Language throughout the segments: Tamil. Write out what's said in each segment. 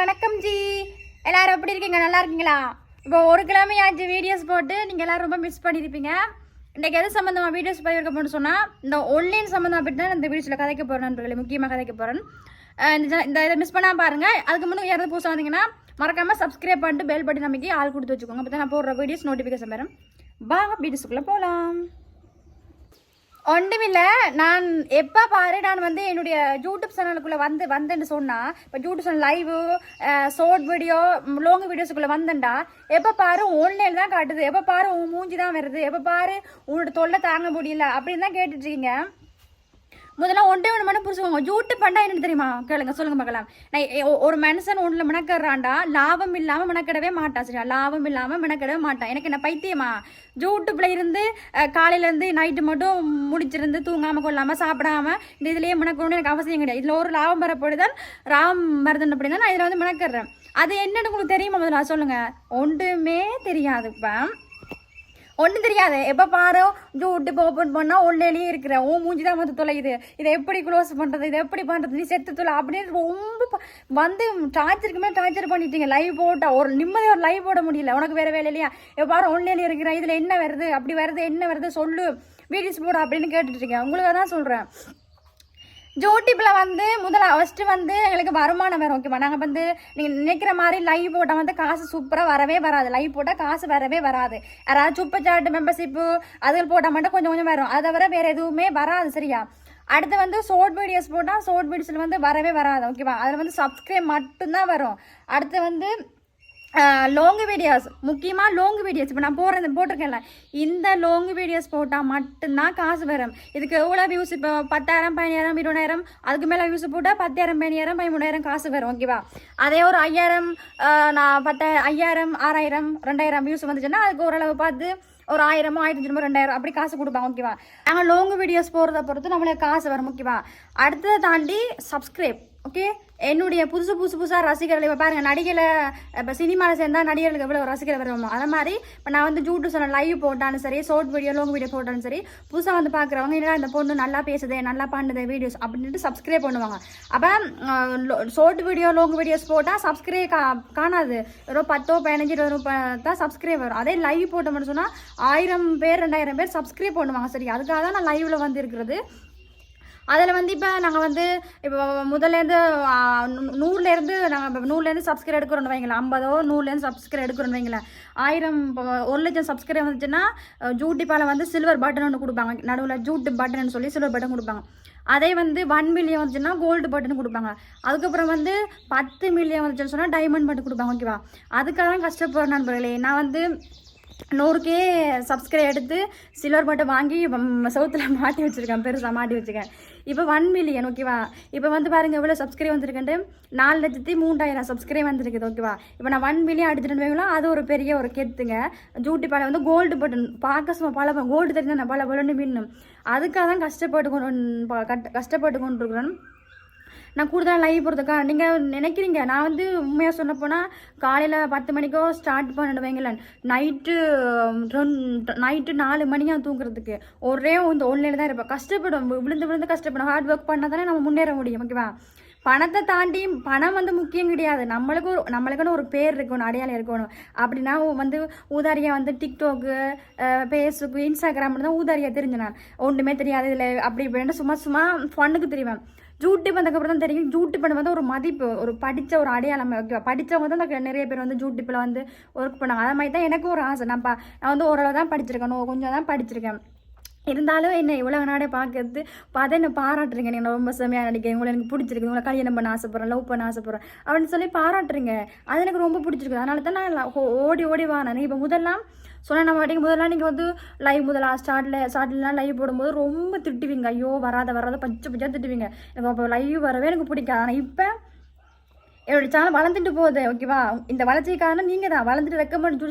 வணக்கம் ஜி. எல்லாரும் எப்படி இருக்கீங்க? நல்லா இருக்கீங்களா? இப்போ ஒரு கிழமையாச்சு வீடியோஸ் போட்டு நீங்கள் எல்லோரும் ரொம்ப மிஸ் பண்ணியிருப்பீங்க. இன்றைக்கி எது சம்மந்தமாக வீடியோஸ் பதிவிருக்க போகணும்னு சொன்னால் இந்த ஒன்லைன் சம்மந்தமாக பற்றி தான் இந்த வீடியோஸில் கதைக்க போகிறேன் நண்பர்களே. முக்கியமாக கதைக்க போகிறேன். இந்த இதை மிஸ் பண்ணால் பாருங்கள். அதுக்கு முன்னே யாராவது புதுசாக வந்தீங்கன்னா மறக்காமல் சப்ஸ்கிரைப் பண்ணிட்டு பெல் பட்டன் நம்பிக்கை ஆள் கொடுத்து வச்சுக்கோங்க. அப்போ தான் நான் போடுற வீடியோஸ் நோட்டிஃபிகேஷன் வரும். வாங்க வீடியோஸுக்குள்ளே போகலாம். ஒன்றுமில்லை, நான் எப்போ பாரு நான் வந்து என்னுடைய யூடியூப் சேனலுக்குள்ளே வந்தேன்னு சொன்னால், இப்போ YouTube channel live short video long வீடியோஸுக்குள்ளே வந்தேன்டா எப்போ பாரு ஆன்லைன் தான் காட்டுது, எப்போ பாரு உன் மூஞ்சி தான் வருது, எப்போ பாரு உன்னோட தொல்லை தாங்க முடியல அப்படின்னு தான் கேட்டுட்ருக்கீங்க. முதல்ல ஒன்றே மட்டும் புரிச்சுக்கோங்க. யூடியூப் பண்ணா என்னன்னு தெரியுமா? கேளுங்க, சொல்லுங்க பார்க்கலாம். நான் ஒரு மனுஷன் ஒன்றில் மெனக்கறான்டா லாபம் இல்லாமல் மெனக்கிடவே மாட்டான். சரியா? லாபம் இல்லாமல் மெனக்கிடவே மாட்டான். எனக்கு என்ன பைத்தியமா? யூடியூப்ல இருந்து காலையிலேருந்து நைட்டு மட்டும் முடிச்சிருந்து தூங்காமல் கொள்ளாமல் சாப்பிடாம இந்த இதுலேயே மெனக்கணும்னு எனக்கு அவசியம் கிடையாது. இதில் ஒரு லாபம் வரப்படுதான் ராம் மருதன் அப்படி தான் நான் இதில் வந்து மெனக்கிறேன். அது என்னன்னு உங்களுக்கு தெரியுமா? முதல்ல சொல்லுங்க. ஒன்றுமே தெரியாது. இப்போ ஒன்றும் தெரியாது. எப்போ பாரு யூடியூப் ஓப்பன் பண்ணால் ஒன்லேயே இருக்கிறேன். மூஞ்சி தான் வந்து தொலையுது, இதை எப்படி க்ளோஸ் பண்ணுறது, இதை எப்படி பண்ணுறது, நீ செத்து தொலை அப்படின்னு ரொம்ப வந்து டார்ச்சருக்குமே டார்ச்சர் பண்ணிட்டீங்க. லைவ் போட்டால் ஒரு நிம்மதி ஒரு லைவ் போட முடியல. உனக்கு வேறு வேலை இல்லையா? எப்போ பாரு ஒன்லேயே இருக்கிறேன், இதில் என்ன வருது, அப்படி வருது, என்ன வருது சொல்லு, வீடியோஸ் போட அப்படின்னு கேட்டுட்ருக்கேன். உங்களுக்கு தான் சொல்கிறேன். யூடியூப்பில் வந்து ஃபஸ்ட்டு வந்து எங்களுக்கு வருமானம் வரும். ஓகேவா? நாங்கள் வந்து நீங்கள் நினைக்கிற மாதிரி லைவ் போட்டால் வந்து காசு சூப்பராக வரவே வராது. லைவ் போட்டால் காசு வரவே வராது. யாராவது சூப்பர் சாட் மெம்பர்ஷிப்பு அதில் போட்டால் மட்டும் கொஞ்சம் கொஞ்சம் வரும். அதை தவிர வேறு எதுவுமே வராது. சரியா? அடுத்து வந்து ஷார்ட் வீடியோஸ் போட்டால் ஷார்ட் வீடியோஸில் வந்து வரவே வராது. ஓகேவா? அதில் வந்து சப்ஸ்கிரைப் மட்டும்தான் வரும். அடுத்து வந்து லாங் வீடியோஸ், முக்கியமாக லாங் வீடியோஸ் இப்போ நான் போட்டிருக்கேன்ல, இந்த லாங் வீடியோஸ் போட்டால் மட்டும்தான் காசு வரும். இதுக்கு எவ்வளோ வியூஸ்? இப்போ 10,000 15,000 20,000 அதுக்கு மேலே வியூஸ் போட்டால் 10,000 15,000 13,000 காசு வரும். ஓகேவா? அதே ஒரு 5,000 நான் 10,000 5,000 6,000 2,000 வியூஸ் வந்துச்சுன்னா அதுக்கு ஓரளவு பார்த்து ஒரு 1,000 1,500 2,000 அப்படி காசு கொடுப்பாங்க. ஓகேவா? நாங்கள் லாங் வீடியோஸ் போகிறத பொறுத்து நம்மளுக்கு காசு வரும். ஓகேவா? அடுத்ததை தாண்டி சப்ஸ்கிரைப். ஓகே, என்னுடைய புதுசாக ரசிகர்கள் இப்போ பாருங்கள், நடிகளை இப்போ சினிமாவில் சேர்ந்தால் நடிகர்களுக்கு எவ்வளோ ரசிகர்கள் வருவோமோ அதை மாதிரி இப்போ நான் வந்து யூடியூப் சேனல் லைவ் போட்டாலும் சரி, ஷார்ட் வீடியோ லாங் வீடியோ போட்டாலும் சரி, புதுசாக வந்து பார்க்குறவங்க என்ன இந்த பொண்ணு நல்லா பேசுது, நல்லா பண்ணுது வீடியோஸ் அப்படின்ட்டு சப்ஸ்கிரைப் பண்ணுவாங்க. அப்போ ஷார்ட் வீடியோ லாங் வீடியோஸ் போட்டால் சப்ஸ்கிரைப் காணாது. ஒரு 10 15 20 தான் சப்ஸ்கிரைப் வரும். அதே லைவ் போட்டோம்னு சொன்னால் 1000 பேர் 2000 பேர் சப்ஸ்கிரைப் பண்ணுவாங்க. சரி, அதுக்காக தான் நான் லைவில் வந்து இருக்கிறது. அதில் வந்து இப்போ நாங்கள் வந்து இப்போ முதல்லேருந்து 100லேருந்து நாங்கள் இப்போ 100லேருந்து சப்ஸ்கிரைப் எடுக்கிறோன்னு வைங்களேன். 50 100லேருந்து சப்ஸ்கிரைப் எடுக்கிறோன்னு வைங்களேன். 1000 1 லட்சம் சப்ஸ்கிரைப் வந்துச்சுன்னா யூடியூப்பால் வந்து சில்வர் பட்டன் ஒன்று கொடுப்பாங்க. நடுவில் யூடியூப் பட்டன் சொல்லி சில்வர் பட்டன் கொடுப்பாங்க. அதே வந்து 1 மில்லியன் வந்துச்சுன்னா கோல்டு பட்டன் கொடுப்பாங்க. அதுக்கப்புறம் வந்து 10 மில்லியன் வந்துச்சுன்னு சொன்னால் டைமண்ட் பட்டன் கொடுப்பாங்க. ஓகேவா? அதுக்காக தான் கஷ்டப்படுற நண்பர்களே. நான் வந்து 100K சப்ஸ்கிரைப் எடுத்து சில்வர் பட்டன் வாங்கி சவுத்தில் மாட்டி வச்சுருக்கேன், பெருசாக மாட்டி வச்சுருக்கேன். இப்போ 1 மில்லியன். ஓகேவா? இப்போ வந்து பாருங்கள் எவ்வளோ சப்ஸ்கிரைப் வந்துருக்குன்ட்டு 4,03,000 சப்ஸ்கிரைப் வந்துருக்குது. ஓகேவா? இப்போ நான் 1 மில்லியன் அடிச்சுட்டு வைங்களா, அது ஒரு பெரிய ஒரு கெத்துங்க. யூடியூப்பால் வந்து கோல்டு பட்டன் பார்க்க சும்மா பல கோல்டு தெரிஞ்சு பல பலன்னு மின்னும். அதுக்காக தான் கஷ்டப்பட்டு கொண்டு இருக்கிறோம். நான் கூடுதலாக லைவ் போகிறதுக்கா நீங்கள் நினைக்கிறீங்க. நான் வந்து உண்மையாக சொன்ன போனால் காலையில் 10 மணிக்கோ ஸ்டார்ட் பண்ணிட்டு வைங்களேன், நைட்டு 4 மணியாக தூங்குறதுக்கு ஒரே இந்த ஒன்லைனில் தான் இருப்பேன். கஷ்டப்படும், விழுந்து கஷ்டப்படும். ஹார்ட் ஒர்க் பண்ணால் தானே நம்ம முன்னேற முடியும். ஓகேவா? பணத்தை தாண்டி பணம் வந்து முக்கியம் கிடையாது. நம்மளுக்குன்னு ஒரு பேர் இருக்கணும், அடையாளம் இருக்கணும். அப்படின்னா வந்து ஊதாரியாக வந்து டிக்டாக்கு, ஃபேஸ்புக், இன்ஸ்டாகிராம் தான் ஊதாரியாக தெரிஞ்சு நான் ஒன்றுமே தெரியாது. இதில் அப்படி இப்படின்ட்டு சும்மா ஃபண்ணுக்கு தெரிவேன். யூடியூப் வந்ததுக்கப்புறம் தான் தெரியும் யூடியூப் வந்து ஒரு மதிப்பு, ஒரு படித்த ஒரு அடையாளம். ஓகேவா? படித்தவங்க தான் நிறைய பேர் வந்து யூடியூப்பில் வந்து ஒர்க் பண்ணாங்க. அதே மாதிரி தான் எனக்கும் ஒரு ஆசை. நான் வந்து ஓரளவு தான் படிச்சிருக்கேன், கொஞ்சம் தான் படிச்சிருக்கேன். இருந்தாலும் என்ன இவ்வளோ நாடே பார்க்கறது பார்த்தா என்ன பாராட்டுறீங்க. நீங்கள் ரொம்ப செம்மையாக நடிக்கிறீங்க, உங்களை எனக்கு பிடிச்சிருக்கு, உங்களை கல்யாணம் பண்ண ஆசைப்பட்றேன், லவ் பண்ண ஆசைப்பட்றேன் அப்படின்னு சொல்லி பாராட்டுறீங்க. அது எனக்கு ரொம்ப பிடிச்சிருக்கு. அதனால தான் நான் ஓடி வானேன். இப்போ முதல்லாம் சொன்ன மாட்டேங்க, முதல்ல நீங்கள் வந்து லைவ் ஸ்டார்ட்லாம் லைவ் போடும்போது ரொம்ப திட்டுவீங்க. ஐயோ வராத பச்சை திட்டுவீங்க. எனக்கு அப்போ லைவ் வரவே எனக்கு பிடிக்காது. ஆனால் இப்போ என்னோட சேனல் வளர்ந்துட்டு போகுது. ஓகேவா? இந்த வளர்ச்சிக்கான நீங்கள் தான் வளர்ந்துட்டு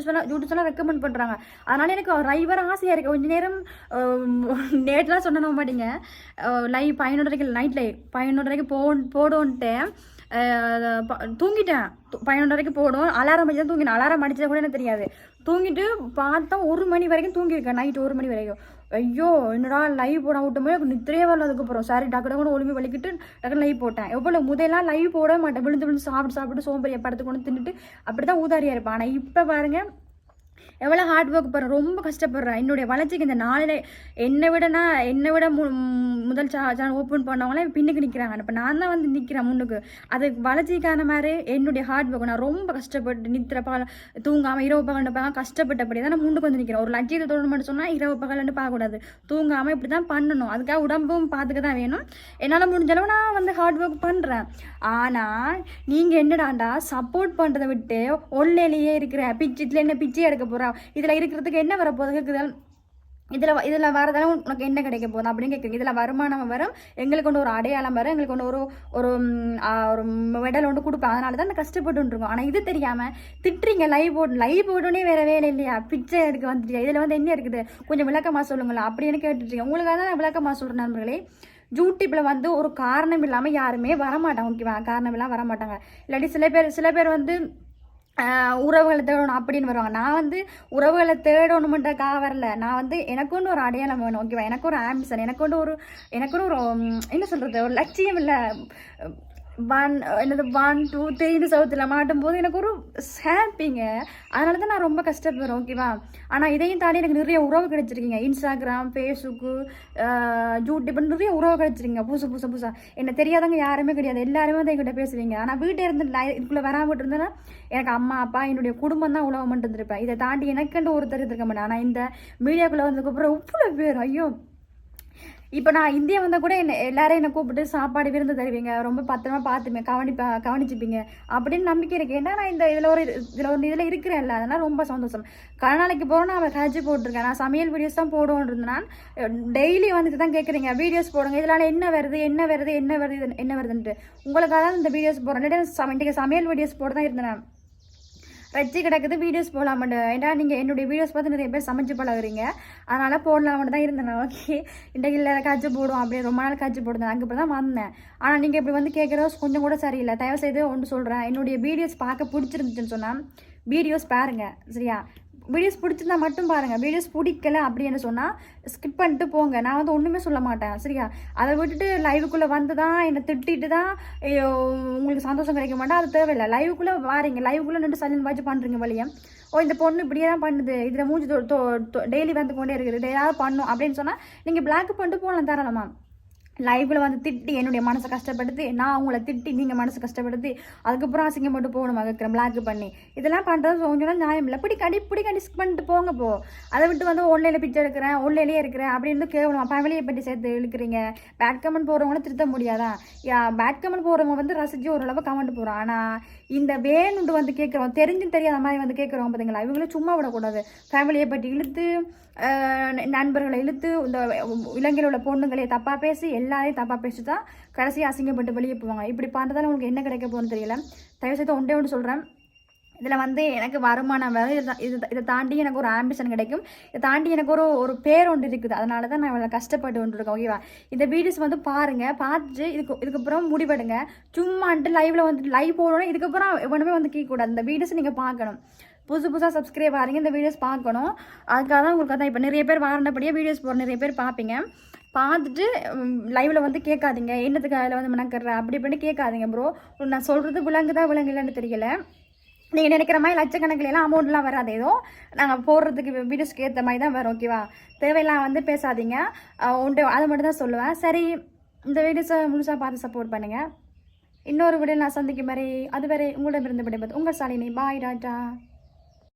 யூடியூப் சேனல் ரெக்கமெண்ட் பண்ணுறாங்க. அதனால எனக்கு லைவ் வர ஆசையாக இருக்குது. கொஞ்சம் நேரம் நேற்றுலாம் சொன்ன மாட்டீங்க, லைவ் 11:30 நைட் லைவ் 11:30 போடுவோன்ட்டு தூங்கிட்டேன் 11 வரைக்கும் போடும் அலாரம் அடிச்சு தான் தூங்கினேன் அலாரம் அடிச்சது கூட எனக்கு தெரியாது தூங்கிட்டு பார்த்தா 1 மணி வரைக்கும் தூங்கியிருக்கேன் நைட்டு 1 மணி வரைக்கும் ஐயோ என்னடா லைவ் போட விட்டோமே நித்திரையே வரல அதுக்கப்புறம் சாரி டக்கு கூட ஒளிமை வலிக்கிட்டு டக்குனு லைவ் போட்டேன் எவ்வளோ முதலாம் லைவ் போட மாட்டேன் விழுந்து சாப்பிட்டு சோம்பேறியை படத்துக்கு கொண்டு தின்னுட்டு அப்படி தான் ஊதாரியாக இருப்பேன் ஆனால் இப்போ பாருங்கள் எவ்வளோ ஹார்ட் ஒர்க் பண்ணுறேன் ரொம்ப கஷ்டப்படுறேன் என்னுடைய வளர்ச்சிக்கு இந்த நாளில் என்னை விட முதல் சேனல் ஓப்பன் பண்ணவங்களாம் பின்னுக்கு நிற்கிறாங்க இப்போ நான் தான் வந்து நிற்கிறேன் முன்னுக்கு அது வளர்ச்சிக்கான மாதிரி என்னுடைய ஹார்ட் ஒர்க் நான் ரொம்ப கஷ்டப்பட்டு நித்திர பகல் தூங்காமல் இரவு பகல் பார்க்க கஷ்டப்பட்டபடி தான் நான் முன்னுக்கு வந்து நிற்கிறேன் ஒரு லட்சியத்தை தொடர்ந்து சொன்னால் இரவு பகல்னு பார்க்கக்கூடாது தூங்காமல் இப்படி தான் பண்ணணும் அதுக்காக உடம்பும் பார்த்துக்க தான் வேணும் என்னால் முடிஞ்ச அளவு நான் வந்து ஹார்ட் ஒர்க் பண்ணுறேன் ஆனால் நீங்கள் என்னடாண்டா சப்போர்ட் பண்ணுறதை விட்டு ஒல்லையிலேயே இருக்கிற இதில் என்ன பிச்சை எடுக்க போகிறா இதில் இருக்கிறதுக்கு என்ன வரப்போகுது இதில் வரதால உனக்கு என்ன கிடைக்க போகுது அப்படின்னு கேட்குறீங்க இதில் வருமானம் வரும் எங்களுக்கு ஒன்று ஒரு அடையாளம் வரும் எங்களுக்கு ஒன்று ஒரு ஒரு மெடல் ஒன்று கொடுப்பேன் அதனால தான் கஷ்டப்பட்டுருக்கோம் ஆனால் இது தெரியாமல் திட்டுறீங்க லைவ் போட்டோன்னே வேறு வேலை இல்லையா பிச்சை எடுக்க வந்துட்டியா இதில் வந்து என்ன இருக்குது கொஞ்சம் விளக்கமாக சொல்லுங்களா அப்படின்னு கேட்டுட்ருக்கீங்க உங்களுக்காக தான் நான் விளக்கமாக சொல்கிறேன் நண்பர்களே யூடியூப்பில் வந்து ஒரு காரணம் இல்லாமல் யாருமே வரமாட்டாங்க ஓகேவா காரணம் இல்லாமல் வரமாட்டாங்க இல்லாட்டி சில பேர் வந்து உறவுகளை தேடணும் அப்படின்னு வருவாங்க நான் வந்து உறவுகளை தேடணுமென்றக்காக வரல நான் வந்து எனக்கு ஒன்று ஒரு அடையாளம் வேணும் ஓகேவா எனக்கு ஒரு ஆம்பிஷன் எனக்கு ஒரு என்ன சொல்கிறது ஒரு லட்சியம் இல்லை 1 2 3 சவுத்தில் மாட்டும் போது எனக்கு ஒரு ஹாப்பிங்க அதனால தான் நான் ரொம்ப கஷ்டப்படுறேன் ஓகேவா ஆனால் இதையும் தாண்டி எனக்கு நிறைய உறவு கிடைச்சிருக்கீங்க இன்ஸ்டாகிராம் ஃபேஸ்புக்கு யூடியூப் நிறைய உறவு கிடைச்சிருக்கீங்க புதுசாக என்ன தெரியாதவங்க யாருமே கிடையாது எல்லாருமே வந்து என்கிட்ட பேசுவீங்க ஆனால் வீட்டை இருந்து இதுக்குள்ளே வராமல் இருந்தேன்னா எனக்கு அம்மா அப்பா என்னுடைய குடும்பம் தான் உழவு மட்டும் இருந்திருப்பேன் இதை தாண்டி எனக்குன்னு ஒருத்தர் இருக்க மாட்டேன் ஆனால் இந்த மீடியாக்குள்ளே வந்ததுக்கப்புறம் இவ்வளோ பேர் ஐயோ இப்போ நான் இந்தியா வந்தால் கூட எல்லாரும் என்னை கூப்பிட்டு சாப்பாடு விருந்து தருவீங்க ரொம்ப பத்திரமா பார்த்துப்பேன் கவனிச்சுப்பீங்க அப்படின்னு நம்பிக்கை இருக்கு ஏன்னா நான் இதில் இருக்கிறேன்ல அதெல்லாம் ரொம்ப சந்தோஷம் கர்நாடகைக்கு போகிறோம் நான் ஹஜ் போட்டிருக்கேன் நான் சமையல் வீடியோஸ் தான் போடுவோன்னு நான் டெய்லி வந்துட்டு தான் கேட்குறீங்க வீடியோஸ் போடுங்க இதனால என்ன வருதுன்ட்டு உங்களுக்காக தான் இந்த வீடியோஸ் போடுறேன் இன்றைக்கு சமையல் வீடியோஸ் போட தான் இருந்தேன் ரச்சி கிடக்குது வீடியோஸ் போடலாமட்டு ஏன்னா நீங்கள் என்னுடைய வீடியோஸ் பார்த்து நிறைய பேர் சமைச்சு பழகுறீங்க அதனால் போடலாமட்டு தான் இருந்தேன் ஓகே இன்றைக்கு இல்லை காய்ச்சி போடுவோம் அப்படியே ரொம்ப நாள் காய்ச்சி போடுறேன் அங்கே இப்படி தான் வந்தேன் ஆனால் நீங்கள் இப்படி வந்து கேட்குறது கொஞ்சம் கூட சரியில்லை தயவு செய்து ஒன்று சொல்கிறேன் என்னுடைய வீடியோஸ் பார்க்க பிடிச்சிருந்துச்சுன்னு சொன்னால் வீடியோஸ் பாருங்கள் சரியா வீடியோஸ் பிடிச்சிருந்தா மட்டும் பாருங்கள் வீடியோஸ் பிடிக்கல அப்படின்னு சொன்னால் ஸ்கிப் பண்ணிட்டு போங்க நான் வந்து ஒன்றுமே சொல்ல மாட்டேன் சரியா அதை விட்டுட்டு லைவுக்குள்ளே வந்து தான் என்னை திட்டிட்டு தான் உங்களுக்கு சந்தோஷம் கிடைக்க மாட்டேன் அது தேவையில்லை லைவுக்குள்ளே வாரீங்க லைவுக்குள்ளே நின்று சைலண்ட் வாட்ச் பண்ணுறீங்க வழியா இந்த பொண்ணு இப்படியே தான் பண்ணுது இதில் மூஞ்சி டெய்லி வந்து கொண்டே இருக்குது ஏதாவது பண்ணும் அப்படின்னு சொன்னால் நீங்கள் பிளாக் பண்ணிட்டு போகலாம் தாராளமா லைவில் வந்து திட்டி என்னுடைய மனசை கஷ்டப்படுத்தி நான் அவங்கள திட்டி நீங்கள் மனசை கஷ்டப்படுத்தி அதுக்கப்புறம் அசிங்கப்பட்டு போகணும் வைக்கிறேன் பிளாக் பண்ணி இதெல்லாம் பண்ணுறது கொஞ்சம் நியாயம் இல்லை பிடிக்காண்டி ஸ்கிப் பண்ணிட்டு போங்க போ அதை விட்டு வந்து ஒன்லைனில் பிச்சை எடுக்கிறேன் ஒன்லையிலே இருக்கிறேன் அப்படின்னு கேவலம் ஃபேமிலியை பற்றி சேர்த்து இழுக்கிறீங்க பேட் கமெண்ட் போகிறவங்கள திருத்த முடியாதான் பேட் கமெண்ட் போகிறவங்க வந்து ரசிச்சு ஓரளவு கமெண்ட் போகிறோம் ஆனால் இந்த வேணுண்டு வந்து கேட்குறோம் தெரிஞ்சும் தெரியாத மாதிரி வந்து கேட்குறோம் பார்த்தீங்களா இவங்களும் சும்மா விடக்கூடாது ஃபேமிலியை பற்றி இழுத்து நண்பர்களை இழுத்து இந்த இலங்கையில் உள்ள பொண்ணுங்களை தப்பாக பேசி எல்லாரையும் தப்பாக பேசி தான் கடைசியாக அசிங்கப்பட்டு வெளியே போவாங்க இப்படி பண்ணுறதால உங்களுக்கு என்ன கிடைக்க போகணும்னு தெரியல தயவுசெய்து ஒன்று சொல்கிறேன் இதில் வந்து எனக்கு வருமானம் வேறு இதை தாண்டி எனக்கு ஒரு ஆம்பிஷன் கிடைக்கும் இதை தாண்டி எனக்கு ஒரு பேர் ஒன்று இருக்குது அதனால தான் நான் இவ்வளோ கஷ்டப்பட்டு கொண்டு இருக்கேன் ஓகேவா இந்த வீடியோஸ் வந்து பாருங்கள் பார்த்துட்டு இதுக்கப்புறம் முடிவெடுங்க சும்மான்ட்டு லைவில் வந்து லைவ் போடணும் இதுக்கப்புறம் ஒன்றுமே வந்து கேட்கக்கூடாது இந்த வீடியோஸ் நீங்கள் பார்க்கணும் புதுசாக சப்ஸ்கிரைப் ஆகிறீங்க இந்த வீடியோஸ் பார்க்கணும் அதுக்காக தான் உங்களுக்கு தான் இப்போ நிறைய பேர் வாரண்டபடியாக வீடியோஸ் போகிற நிறைய பேர் பார்ப்பீங்க பார்த்துட்டு லைவில் வந்து கேட்காதீங்க என்னத்துக்கு அதில் வந்து மெனக்கடுற அப்படி இப்படின்னு கேட்காதீங்க ப்ரோ நான் சொல்கிறது விலங்குதான்னு தெரியல நீங்கள் நினைக்கிற மாதிரி லட்சக்கணக்கிலலாம் அமௌண்ட்லாம் வராது ஏதோ நாங்கள் போடுறதுக்கு வீடியோஸ்க்கு ஏற்ற மாதிரி தான் வரும் ஓகேவா தேவையெல்லாம் வந்து பேசாதீங்க ஒன்று அதை மட்டும் தான் சொல்லுவேன் சரி இந்த வீடியோஸை முழுசாக பார்த்து சப்போர்ட் பண்ணுங்கள் இன்னொரு வீடியோ நான் சந்திக்கும் வரை அதுவரை உங்களிடமிருந்து விடைபெறுவது உங்கள் சாலினி பாய் டாட்டா